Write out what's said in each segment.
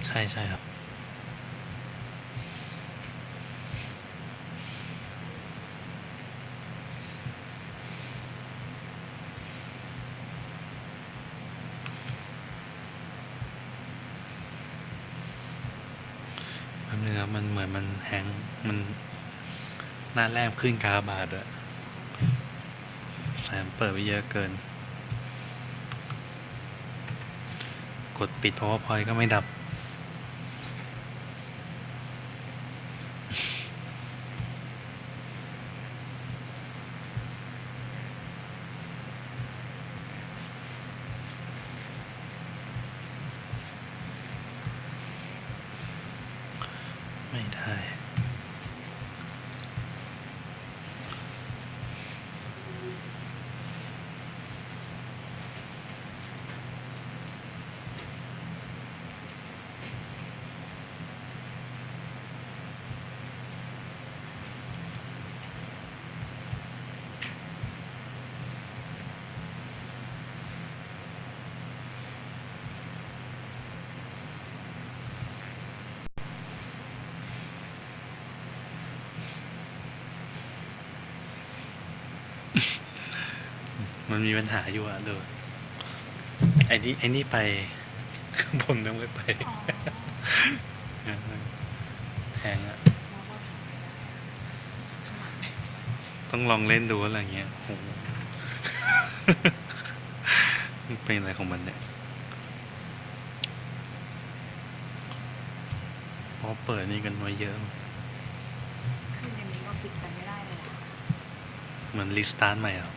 ใช่ใช่ครับแป๊บนึงครับมันเหมือนมันแฮงมันหน้าแรกขึ้นกาบาทด้วยแสมเปิดไปเยอะเกินกดปิด PowerPoint ก็ไม่ดับไม่ได้มันมีปัญหาอยู่อะดูไอ้นี่ไปข้างบนยังไม่ไปแทงอะต้องลองเล่นดูอะไรเงี้ยโหเป็นอะไรของมันเนี่ยเพราะเปิดนี่กันไว้เยอะคือในนี้เราปิดกันไม่ได้เลยเหมือนรีสตาร์ทใหม่อ่ะ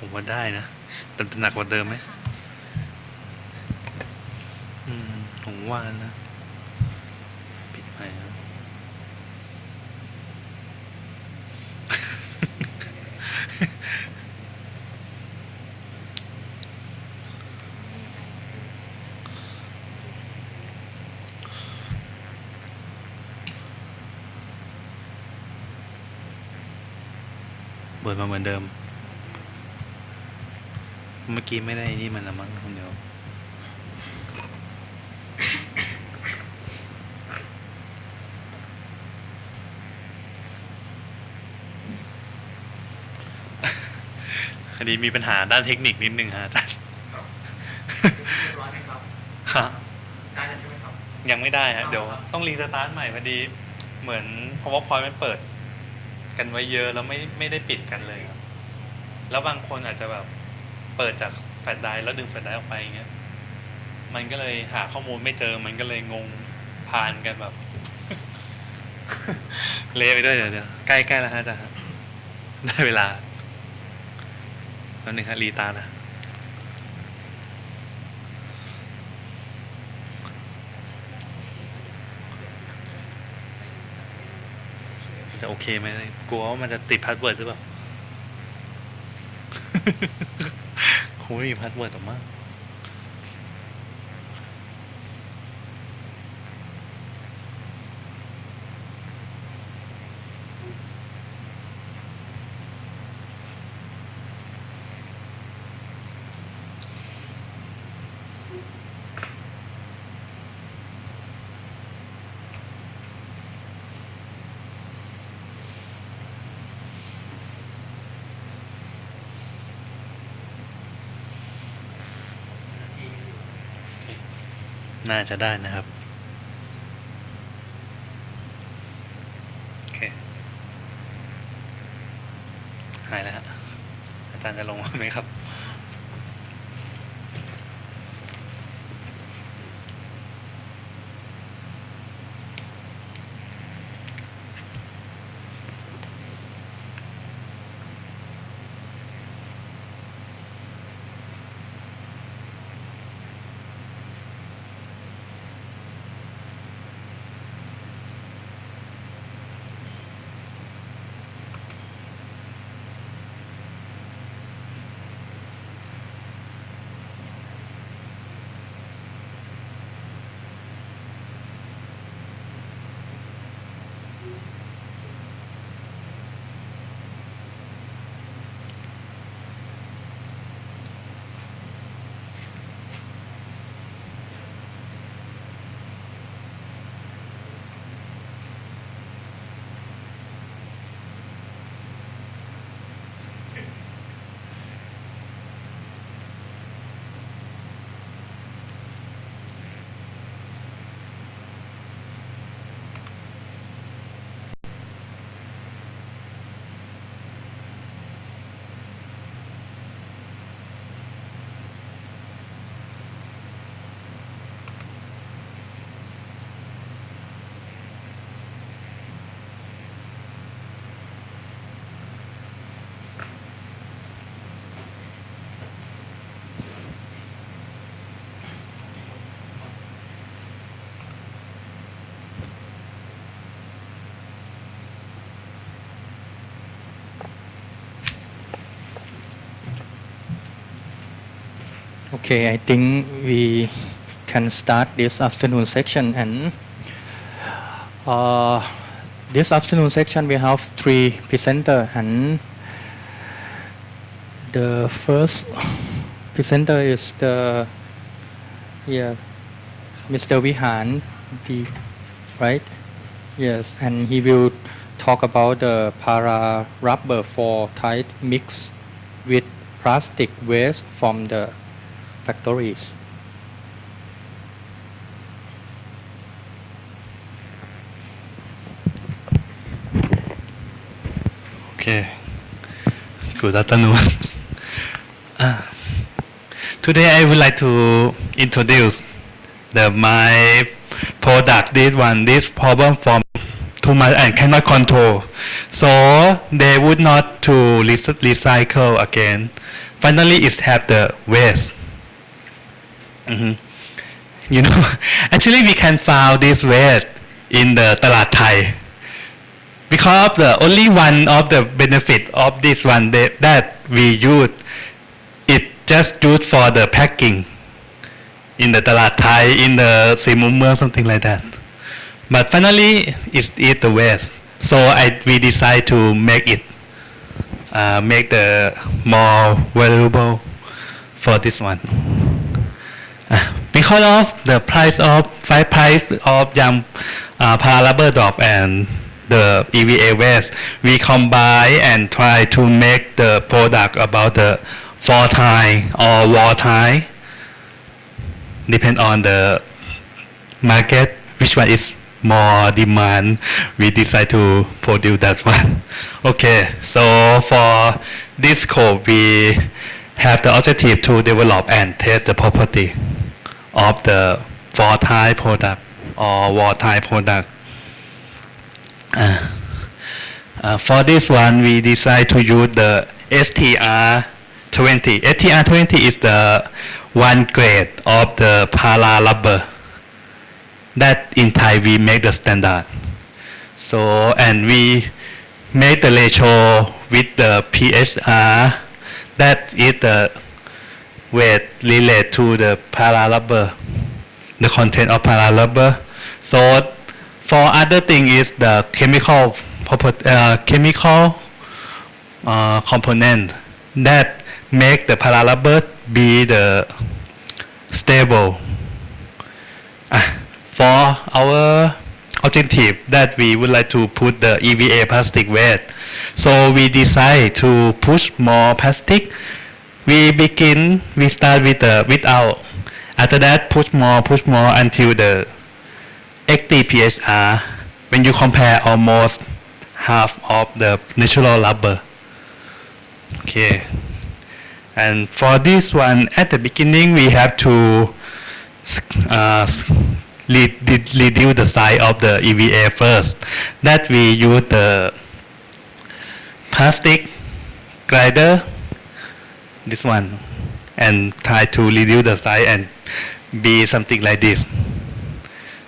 ผมว่าได้นะแต่จะหนักกว่าเดิมไหมผมว่านะปิดใหม่นะเปิดมาเหมือนเดิมเมื่อกี้ไม่ได้นี่มันละมั้งคนเดียวอันนี้มีปัญหาด้านเทคนิคนิดนึงฮะอาจารย์ครับยังไม่ได้ฮะเดี๋ยวต้องรีสตาร์ทใหม่พอดีเหมือน PowerPoint มันเปิดกันไว้เยอะแล้วไม่ได้ปิดกันเลยครับแล้วบางคนอาจจะแบบเปิดจากแฟลชไดรฟ์แล้วดึงแฟลชไดรฟ์ออกไปอย่างเงี้ยมันก็เลยหาข้อมูลไม่เจอมันก็เลยงงผ่านกันแบบ เละไปด้วยเดี๋ยวใกล้แล้วฮะอาจารย์ได้เวลาแล้วนึงฮะรีตาร์ทนะจะโอเคไหมกลัวว่ามันจะติดพาสเวิร์ดหรือเปล่า คงไม่มีพาสเวิร์ดหรอกมั้งน่าจะได้นะครับโอเคหายแล้วฮะอาจารย์จะลงไหมครับ Okay, I think we can start this afternoon section, and this afternoon section we have 3 presenters, and the first presenter is Mr. Vihan, right? Yes, and he will talk about the para rubber for type mix with plastic waste from the factories. Okay. Good afternoon. Today I would like to introduce my product. This problem from too much and cannot control. So they would not to recycle again. Finally, it have the waste. You know, actually we can find this waste in the ตลาดไทย because the only one of the benefit of this one that we use it just used for the packing in the ตลาดไทย in the สี่มุมเมือง something like that. But finally it the waste. So we decide to make it make the more valuable for this one. Because of the price of young para-rubber drop and the EVA waste, we combine and try to make the product about the fall time or wall time. Depend on the market, which one is more demand, we decide to produce that one. Okay, so for this code, we have the objective to develop and test the property of the fall time product or wall time product. For this one, we decide to use the STR20. STR20 is the one grade of the para rubber that in Thai we make the standard. So, and we make the ratio with the PHR that is the weight related to the para rubber, the content of para rubber. So for other thing is the chemical component that make the para rubber be the stable. For our objective that we would like to put the EVA plastic waste, so we decide to push more plastic. We start with without. After that, push more until the 80 PSR. When you compare almost half of the natural rubber. Okay. And for this one, at the beginning, we have to reduce the size of the EVA first. That we use the plastic grinder, this one, and try to reduce the size and be something like this.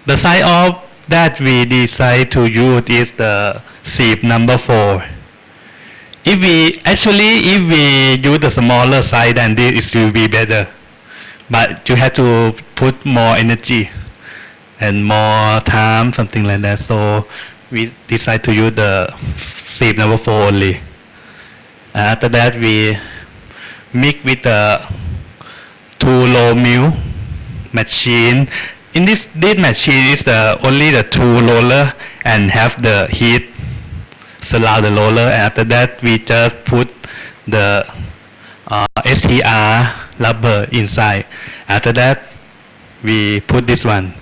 The size of that we decide to use is the sieve number 4. If we use the smaller size than this, it will be better. But you have to put more energy and more time, something like that. So we decide to use the sieve number 4 only. After that, we mix with the 2-roll mill machine. In this machine is only the 2 roller and have the heat surround the roller. And after that, we just put the STR rubber inside. After that, we put this one.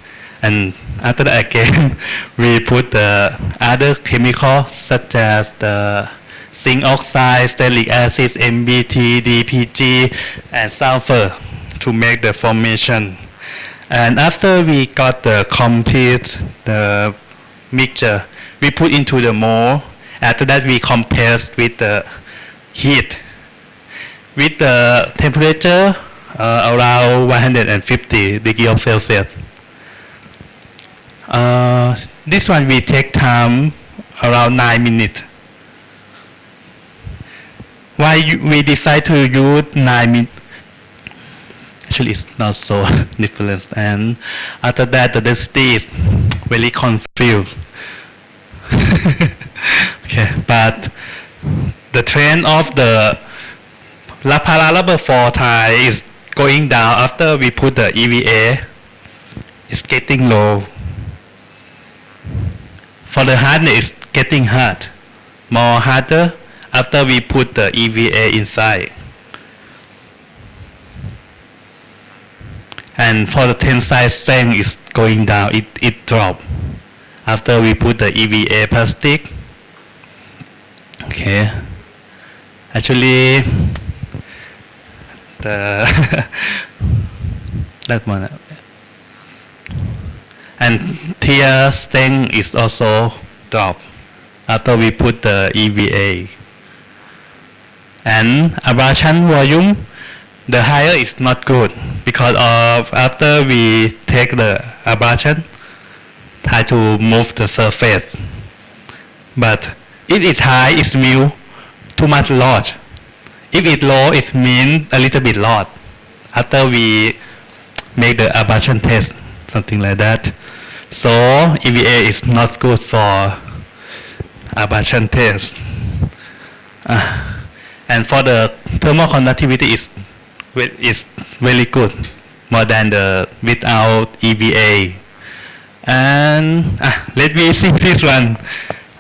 And after that again, we put the other chemicals such as the zinc oxide, stellic acid, MBT, DPG, and sulfur to make the formation. And after we got the complete the mixture, we put into the mold. After that, we compress with the heat. With the temperature around 150 degrees of Celsius. This one we take time around 9 minutes. Why we decide to use 9 minutes? actually it's not so different. And after that, the density is very confused. Okay, but the trend of the parallel for Thai is going down after we put the EVA. It's getting low. For the hardness, it's getting hard, more harder after we put the EVA inside. And for the tensile strength, it's going down. It dropped after we put the EVA plastic. Okay. Actually, the that one. And tear strength is also dropped after we put the EVA. And abrasion volume, the higher is not good because of after we take the abrasion, try to move the surface. But if it's high, it means too much large. If it's low, it means a little bit large. After we make the abrasion test, something like that. So EVA is not good for abrasion test. And for the thermal conductivity is really good, more than the without EVA. And let me see this one.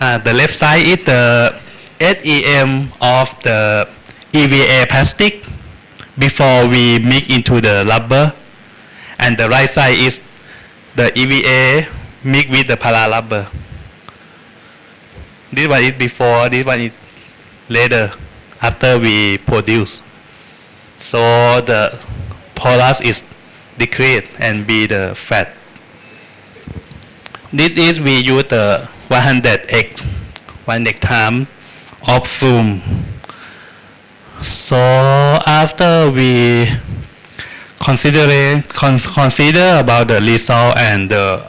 The left side is the SEM of the EVA plastic before we mix into the rubber, and the right side is the EVA mixed with the para rubber. This one is before, this one is later, after we produce. So the porous is decreased and be the fat. This is we use the 100x, 1x time of zoom. So after we consider about the result and the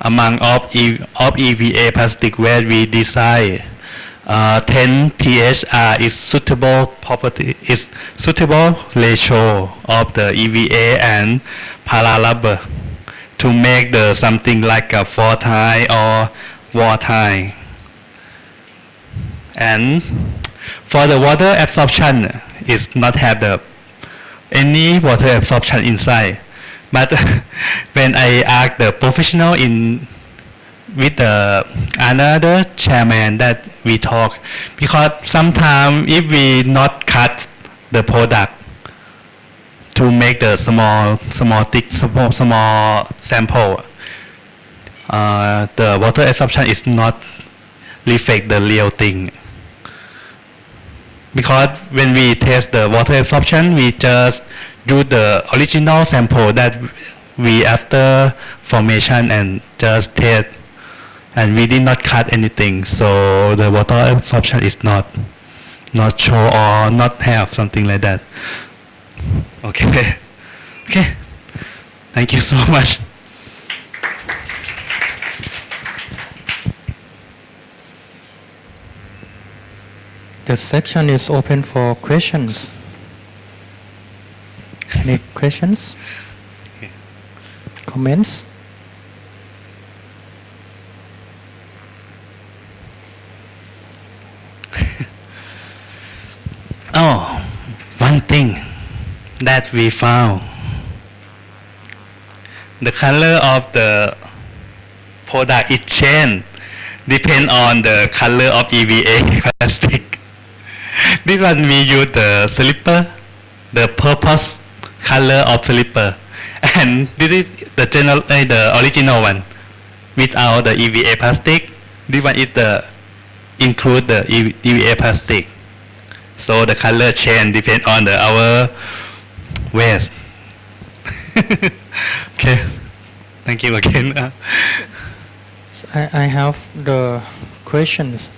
amount of EVA plastic where we decide 10 pHR is suitable ratio of the EVA and para rubber to make the something like a 4 tie or war tie. And for the water absorption, it's not have any water absorption inside. But when I ask the professional with another chairman that we talk, because sometimes if we not cut the product to make the small sample, the water absorption is not reflect the real thing. Because when we test the water absorption, we just use the original sample that we after formation and just test, and we did not cut anything. So the water absorption is not show or not have something like that. Okay. Okay. Thank you so much. The section is open for questions. Any questions? Comments? Oh, one thing that we found. The color of the product is changed depend on the color of EVA plastic. This one we use the slipper, the purpose color of slipper, and this is the original one without the EVA plastic. This one is the include the EVA plastic. So the color change depend on our waste. Okay, thank you again. I have the questions.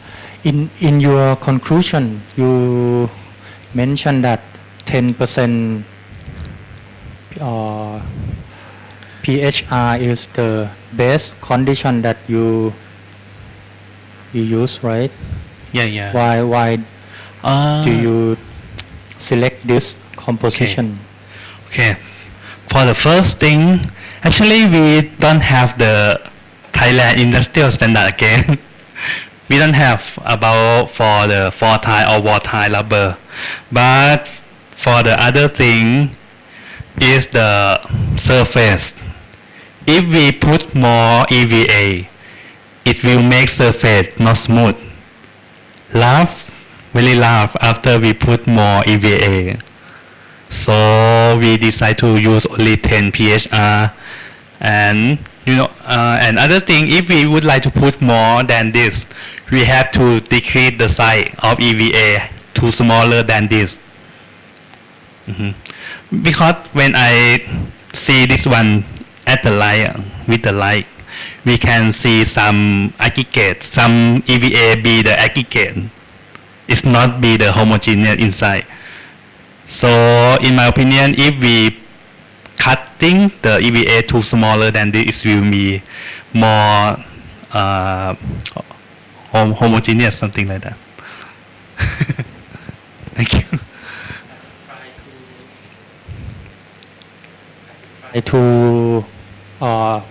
In your conclusion, you mentioned that 10% pHR is the best condition that you use, right? Yeah. Why do you select this composition? Okay. For the first thing, actually we don't have the Thailand industrial standard again. We don't have about for the fall tie or wall tie rubber. But for the other thing is the surface. If we put more EVA, it will make surface not smooth. Rough, very rough after we put more EVA. So we decide to use only 10 PHR, and and other thing, if we would like to put more than this, we have to decrease the size of EVA to smaller than this. Because when I see this one at the light, with the light, we can see some aggregate, some EVA be the aggregate. It's not be the homogeneous inside. So in my opinion, if we cutting the EVA to smaller than this, it will be more homogeneous, something like that. Thank you. Try to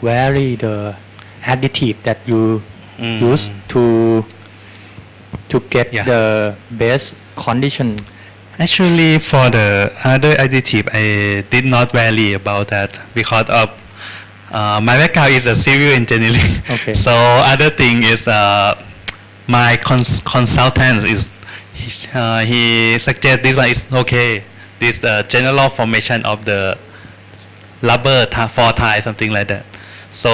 vary the additive that you use to get the best condition. Actually, for the other additive, I did not vary about that because of my background is a civil engineering. Okay. So other thing is my consultant is he suggests this one is okay. This general formation of the rubber for tie, something like that. So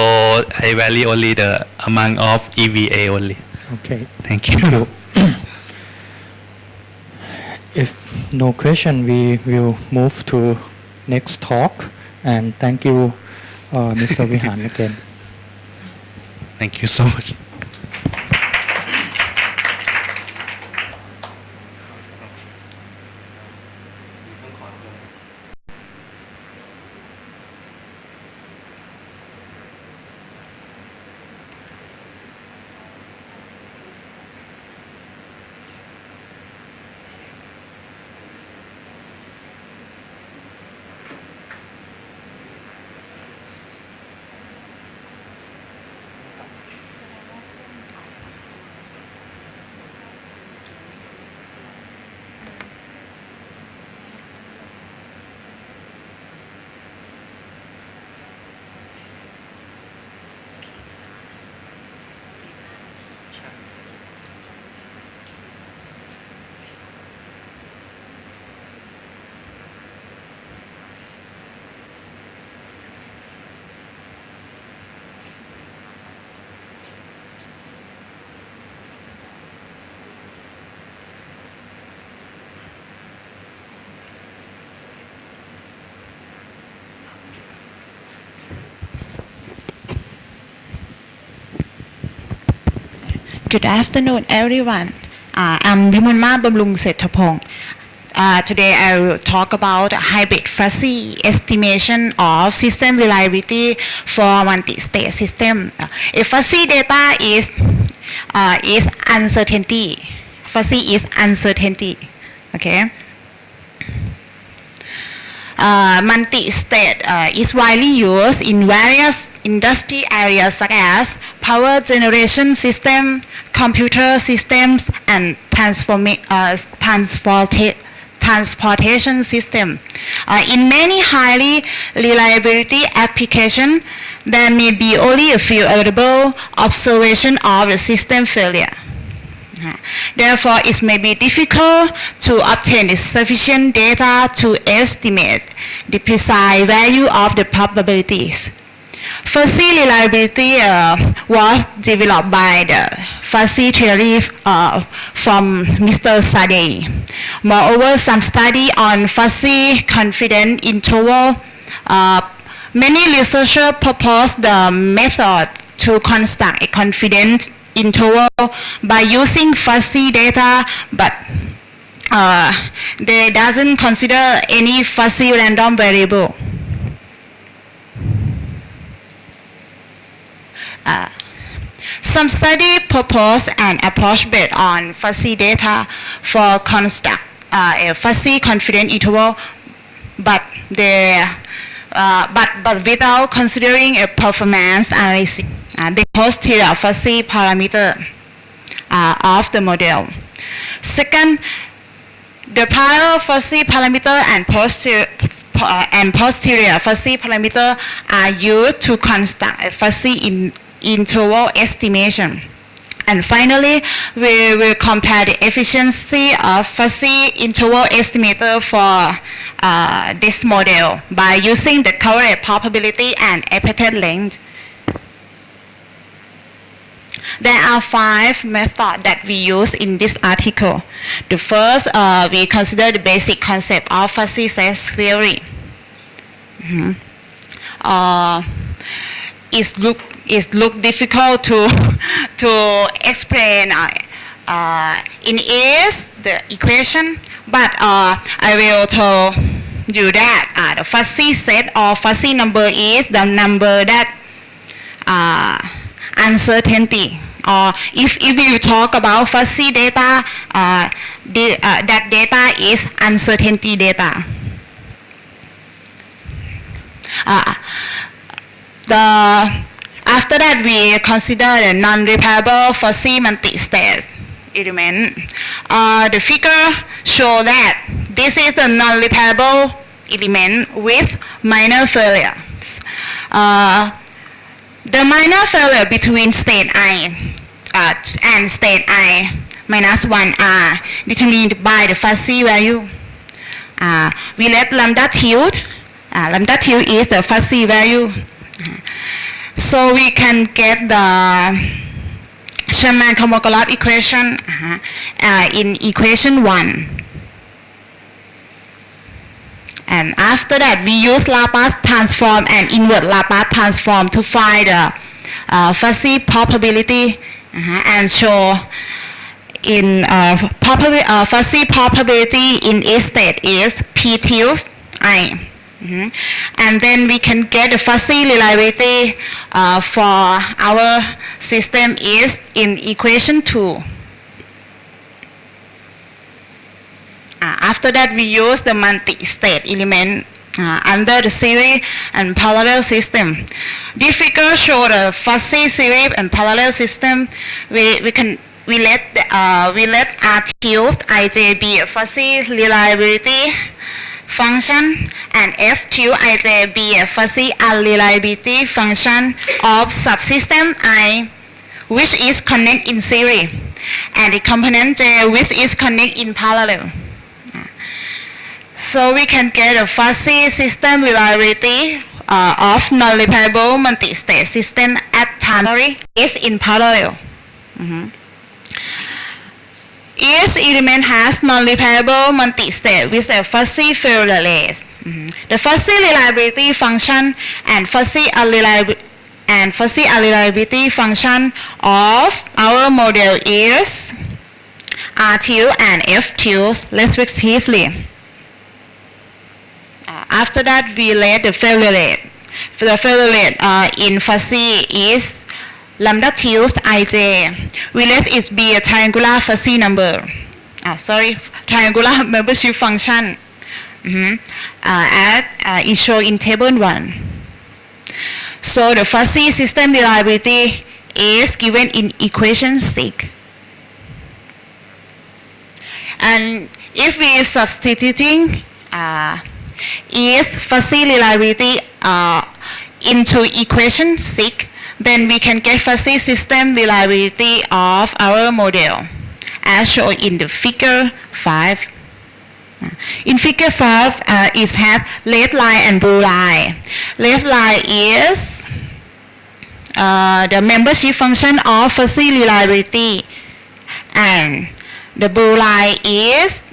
I vary only the amount of EVA only. Okay. Thank you. If no question, we will move to next talk. And thank you, Mr. Vihan again. Thank you so much. Good afternoon, everyone. I'm Vimunma Bamlung Sethapong. Today I will talk about hybrid fuzzy estimation of system reliability for multi-state system. A fuzzy data is uncertainty. Fuzzy is uncertainty. Okay. Multi-state is widely used in various industry areas such as power generation system, computer systems, and transportation system. In many highly reliability applications, there may be only a few available observation of the system failure. Therefore, it may be difficult to obtain sufficient data to estimate the precise value of the probabilities. Fuzzy reliability was developed by the fuzzy theory from Mr. Sciene. Moreover, some study on fuzzy confidence interval. Many researchers propose the method to construct a confidence interval by using fuzzy data, but they doesn't consider any fuzzy random variable. Some study propose an approach based on fuzzy data for construct a fuzzy confidence interval, but they but without considering a performance analysis, the posterior fuzzy parameter of the model. Second, the prior fuzzy parameter and posterior fuzzy parameter are used to construct a fuzzy interval estimation. And finally, we will compare the efficiency of fuzzy interval estimator for this model by using the coverage probability and epithet length. There are 5 methods that we use in this article. The first, we consider the basic concept of fuzzy size theory. It look difficult to explain in the equation, but I will tell you that the fuzzy set or fuzzy number is the number that uncertainty, or if you talk about fuzzy data, that data is uncertainty data. After that, we consider the non-repairable fuzzy multi-state element. The figure shows that this is the non-repairable element with minor failures. The minor failure between state I and state I minus 1 are determined by the fuzzy value. We let lambda tilde. Lambda tilde is the fuzzy value. So we can get the Sherman-Kolmogorov equation in equation 1. And after that, we use Laplace transform and inverse Laplace transform to find the fuzzy probability and show in fuzzy probability in each state is P tilde I. And then we can get the fuzzy reliability for our system is in equation 2. After that, we use the multi-state element under the series and parallel system. This figure shows the fuzzy series and parallel system. We let R tilde ij be a fuzzy reliability function and F tilde ij be a fuzzy unreliability function of subsystem I, which is connected in series, and the component J, which is connected in parallel. So we can get a fuzzy system reliability of non-repairable multi-state system at time is in parallel. Each element has non-repairable multi-state with a fuzzy failure rate. The fuzzy reliability function and fuzzy unreliability function of our model is R tilde and F tilde respectively. After that, we let the failure rate. The failure rate in fuzzy is lambda tilde ij. We let it be a triangular fuzzy number. Triangular membership function. As is shown in table 1. So the fuzzy system reliability is given in equation 6. And if we substituting is fuzzy reliability into equation 6, then we can get fuzzy system reliability of our model as shown in the figure 5. In figure 5, it has red line and blue line. Red line is the membership function of fuzzy reliability, and the blue line is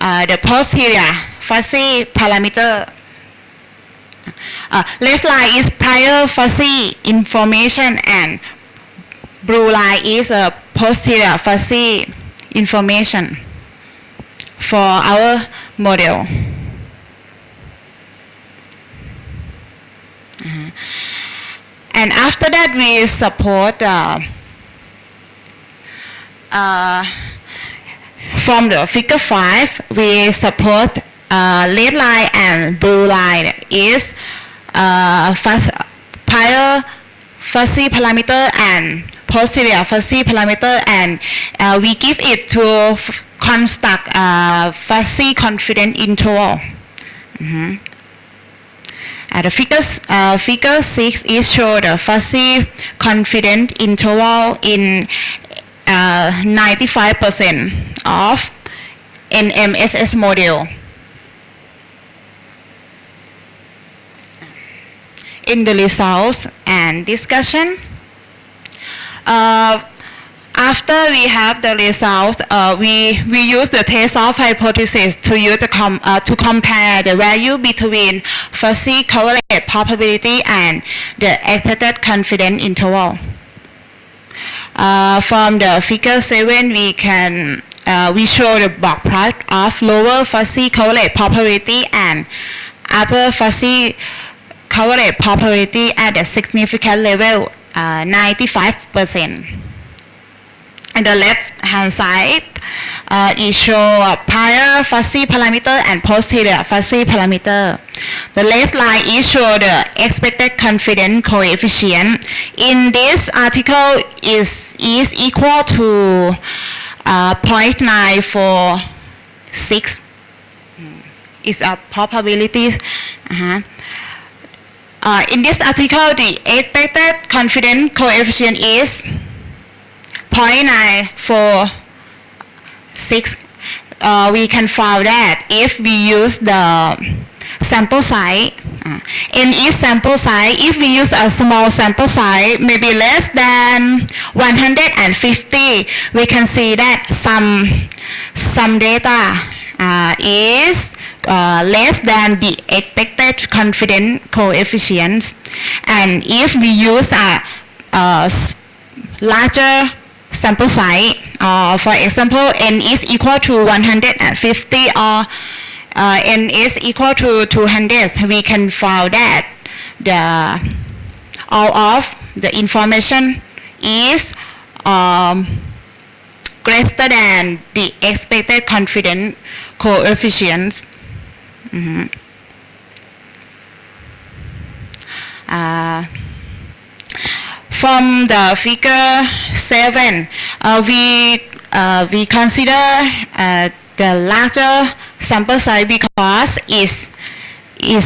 the posterior fuzzy parameter. Red line is prior fuzzy information, and blue line is a posterior fuzzy information for our model. And after that, we support from the figure 5, we support red line and blue line is prior fuzzy parameter and posterior fuzzy parameter, and we give it to construct fuzzy confidence interval. The figure 6 is show the fuzzy confidence interval in 95% of NMSS model. In the results and discussion, after we have the results, we use the test-off hypothesis to compare the value between fuzzy correlate probability and the expected confidence interval. From the figure 7, we show the box plot of lower fuzzy correlate probability and upper fuzzy correlate probability at the significant level 95%. On the left hand side, it shows prior fuzzy parameter and posterior fuzzy parameter. The last line is show the expected confidence coefficient. In this article is equal to 0.946. Is a probability. In this article, the expected confidence coefficient is 0.946. We can find that if we use the sample size, in each sample size, if we use a small sample size, maybe less than 150, we can see that some data is less than the expected confidence coefficient. And if we use a larger sample size, for example, n is equal to 150 or n is equal to 200, we can find that all of the information is greater than the expected confidence coefficients. From the figure 7, we consider the larger sample size because is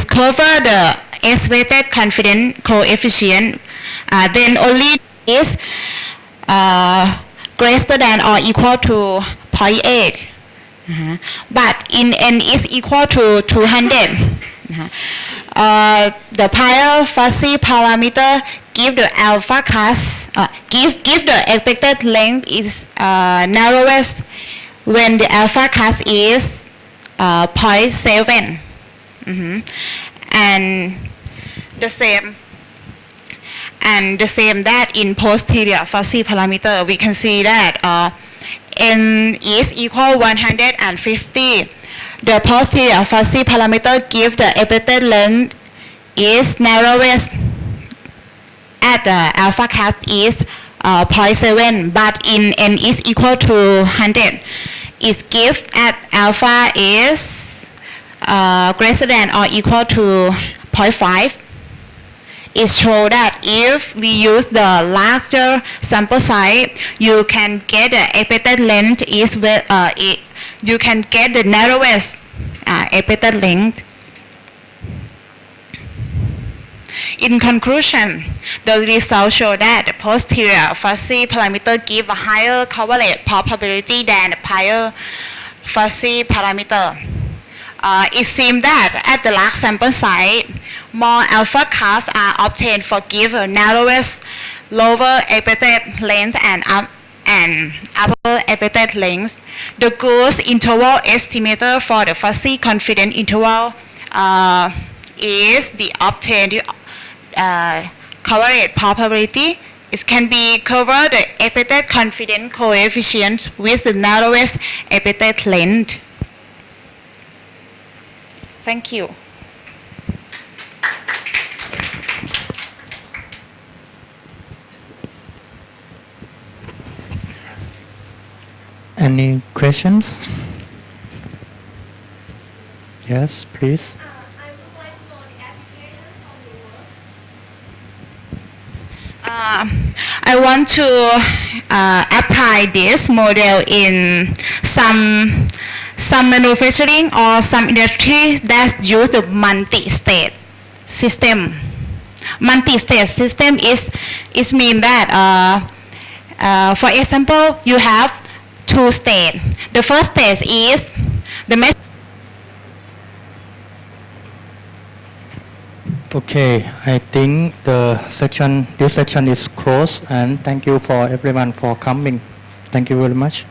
cover the expected confidence coefficient. Then only is greater than or equal to 0.8. But in n is equal to 200. The prior fuzzy parameter give the alpha class, give the expected length is narrowest when the alpha class is 0.7. And the same that in posterior fuzzy parameter, we can see that n is equal 150. The posterior fuzzy parameter give the expected length is narrowest at the alpha class is 0.7, but in n is equal to 100, is give at alpha is greater than or equal to 0.5. It shows that if we use the larger sample size, you can get the expected length is you can get the narrowest expected length. In conclusion, the results show that the posterior fuzzy parameter give a higher correlate probability than the prior fuzzy parameter. It seems that at the large sample size, more alpha class are obtained for give a narrowest lower expected length and upper expected length. The Gauss interval estimator for the fuzzy confidence interval is the obtained correlate probability. It can be cover the expected confidence coefficient with the narrowest expected length. Thank you. Any questions? Yes, please. I would like to know the applications from your work. I want to apply this model in some manufacturing or some industry that use the multi-state system. Multi-state system is mean that for example you have two states. The first state is the machine. Okay, I think this section is closed, and thank you for everyone for coming. Thank you very much.